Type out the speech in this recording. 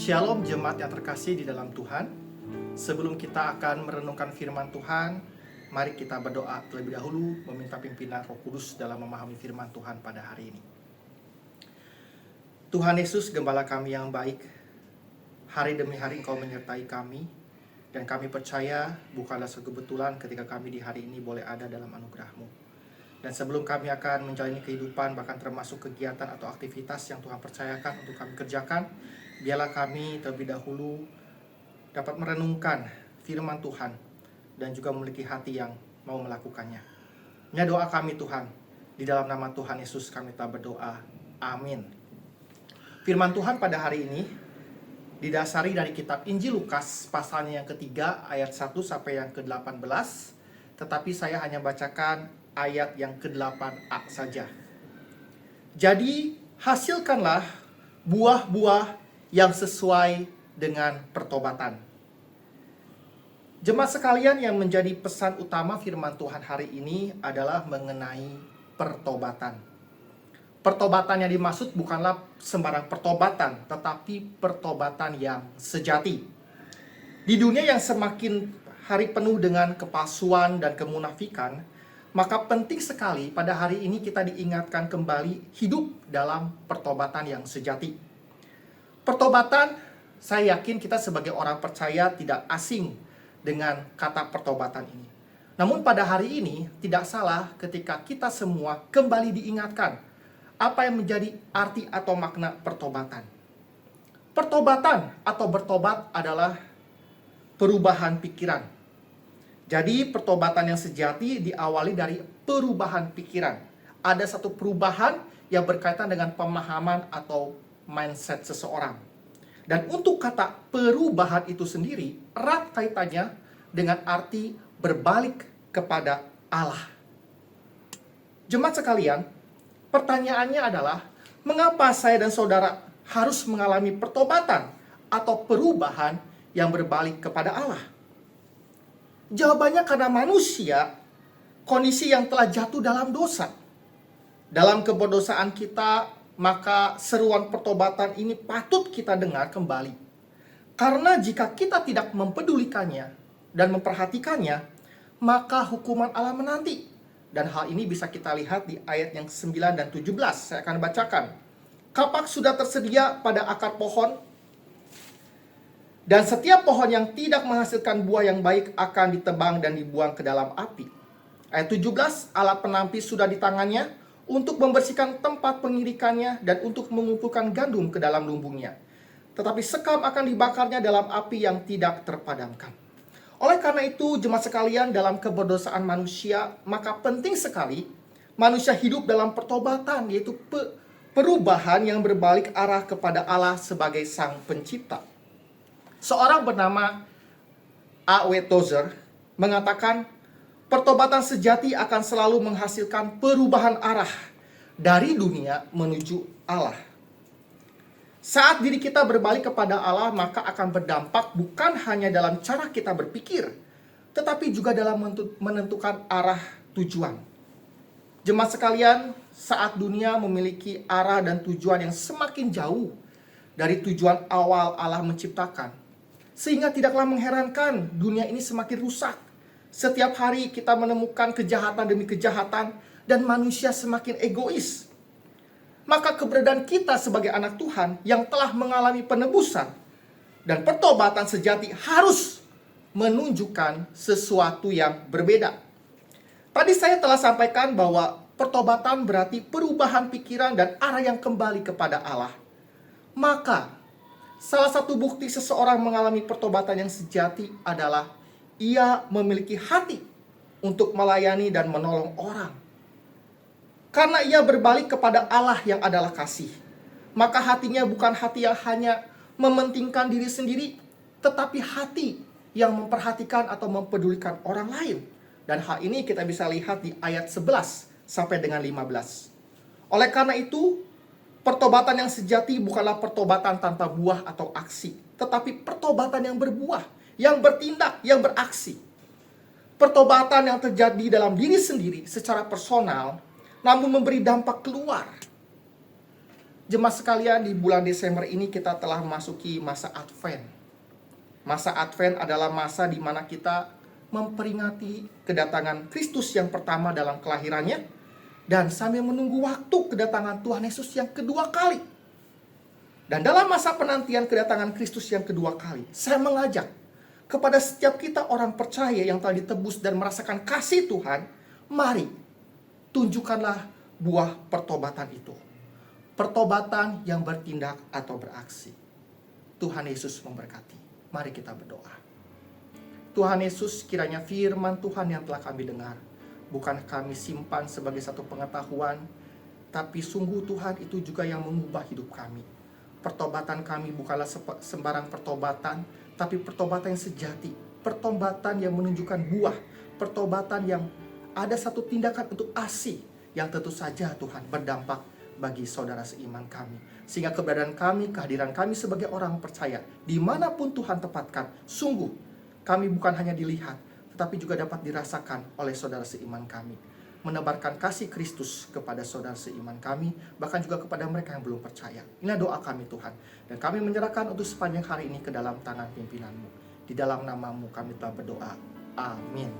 Shalom jemaat yang terkasih di dalam Tuhan. Sebelum kita akan merenungkan firman Tuhan, mari kita berdoa terlebih dahulu meminta pimpinan Roh Kudus dalam memahami firman Tuhan pada hari ini. Tuhan Yesus, Gembala kami yang baik, hari demi hari Engkau menyertai kami, dan kami percaya bukanlah suatu kebetulan ketika kami di hari ini boleh ada dalam anugerah-Mu. Dan sebelum kami akan menjalani kehidupan, bahkan termasuk kegiatan atau aktivitas yang Tuhan percayakan untuk kami kerjakan, biarlah kami terlebih dahulu dapat merenungkan firman Tuhan dan juga memiliki hati yang mau melakukannya. Ini doa kami Tuhan, di dalam nama Tuhan Yesus kami telah berdoa. Amin. Firman Tuhan pada hari ini didasari dari kitab Injil Lukas pasalnya yang ketiga ayat 1 sampai yang ke-18. Tetapi saya hanya bacakan ayat yang ke-8a saja. Jadi hasilkanlah buah-buah yang sesuai dengan pertobatan. Jemaat sekalian, yang menjadi pesan utama firman Tuhan hari ini adalah mengenai pertobatan. Pertobatan yang dimaksud bukanlah sembarang pertobatan, tetapi pertobatan yang sejati. Di dunia yang semakin hari penuh dengan kepalsuan dan kemunafikan, maka penting sekali pada hari ini kita diingatkan kembali hidup dalam pertobatan yang sejati. Pertobatan, saya yakin kita sebagai orang percaya tidak asing dengan kata pertobatan ini. Namun pada hari ini tidak salah ketika kita semua kembali diingatkan apa yang menjadi arti atau makna pertobatan. Pertobatan atau bertobat adalah perubahan pikiran. Jadi pertobatan yang sejati diawali dari perubahan pikiran. Ada satu perubahan yang berkaitan dengan pemahaman atau mindset seseorang. Dan untuk kata perubahan itu sendiri erat kaitannya dengan arti berbalik kepada Allah. Jemaat sekalian, pertanyaannya adalah, mengapa saya dan saudara harus mengalami pertobatan atau perubahan yang berbalik kepada Allah? Jawabannya karena manusia, kondisi yang telah jatuh dalam dosa. Dalam keberdosaan kita, maka seruan pertobatan ini patut kita dengar kembali. Karena jika kita tidak mempedulikannya dan memperhatikannya, maka hukuman Allah menanti. Dan hal ini bisa kita lihat di ayat yang 9 dan 17. Saya akan bacakan. Kapak sudah tersedia pada akar pohon, dan setiap pohon yang tidak menghasilkan buah yang baik akan ditebang dan dibuang ke dalam api. Ayat 17, alat penampis sudah di tangannya untuk membersihkan tempat pengirikannya dan untuk mengumpulkan gandum ke dalam lumbungnya. Tetapi sekam akan dibakarnya dalam api yang tidak terpadamkan. Oleh karena itu, jemaat sekalian, dalam keberdosaan manusia, maka penting sekali manusia hidup dalam pertobatan, yaitu perubahan yang berbalik arah kepada Allah sebagai Sang Pencipta. Seorang bernama A.W. Tozer mengatakan, pertobatan sejati akan selalu menghasilkan perubahan arah dari dunia menuju Allah. Saat diri kita berbalik kepada Allah, maka akan berdampak bukan hanya dalam cara kita berpikir, tetapi juga dalam menentukan arah tujuan. Jemaat sekalian, saat dunia memiliki arah dan tujuan yang semakin jauh dari tujuan awal Allah menciptakan, sehingga tidaklah mengherankan dunia ini semakin rusak. Setiap hari kita menemukan kejahatan demi kejahatan dan manusia semakin egois. Maka keberadaan kita sebagai anak Tuhan yang telah mengalami penebusan dan pertobatan sejati harus menunjukkan sesuatu yang berbeda. Tadi saya telah sampaikan bahwa pertobatan berarti perubahan pikiran dan arah yang kembali kepada Allah. Maka salah satu bukti seseorang mengalami pertobatan yang sejati adalah ia memiliki hati untuk melayani dan menolong orang. Karena ia berbalik kepada Allah yang adalah kasih, maka hatinya bukan hati yang hanya mementingkan diri sendiri, tetapi hati yang memperhatikan atau mempedulikan orang lain. Dan hal ini kita bisa lihat di ayat 11 sampai dengan 15. Oleh karena itu, pertobatan yang sejati bukanlah pertobatan tanpa buah atau aksi, tetapi pertobatan yang berbuah, yang bertindak, yang beraksi. Pertobatan yang terjadi dalam diri sendiri secara personal, namun memberi dampak keluar. Jemaat sekalian, di bulan Desember ini kita telah memasuki masa Advent. Masa Advent adalah masa di mana kita memperingati kedatangan Kristus yang pertama dalam kelahirannya, dan sambil menunggu waktu kedatangan Tuhan Yesus yang kedua kali. Dan dalam masa penantian kedatangan Kristus yang kedua kali, saya mengajak kepada setiap kita orang percaya yang telah ditebus dan merasakan kasih Tuhan, mari tunjukkanlah buah pertobatan itu. Pertobatan yang bertindak atau beraksi. Tuhan Yesus memberkati. Mari kita berdoa. Tuhan Yesus, kiranya firman Tuhan yang telah kami dengar, bukan kami simpan sebagai satu pengetahuan, tapi sungguh Tuhan itu juga yang mengubah hidup kami. Pertobatan kami bukanlah sembarang pertobatan, tapi pertobatan yang sejati. Pertobatan yang menunjukkan buah. Pertobatan yang ada satu tindakan untuk asih, yang tentu saja Tuhan berdampak bagi saudara seiman kami. Sehingga keberadaan kami, kehadiran kami sebagai orang percaya, dimanapun Tuhan tempatkan, sungguh kami bukan hanya dilihat, tetapi juga dapat dirasakan oleh saudara seiman kami. Menebarkan kasih Kristus kepada saudara seiman kami, bahkan juga kepada mereka yang belum percaya. Inilah doa kami Tuhan. Dan kami menyerahkan untuk sepanjang hari ini ke dalam tangan pimpinan-Mu. Di dalam nama-Mu kami telah berdoa. Amin.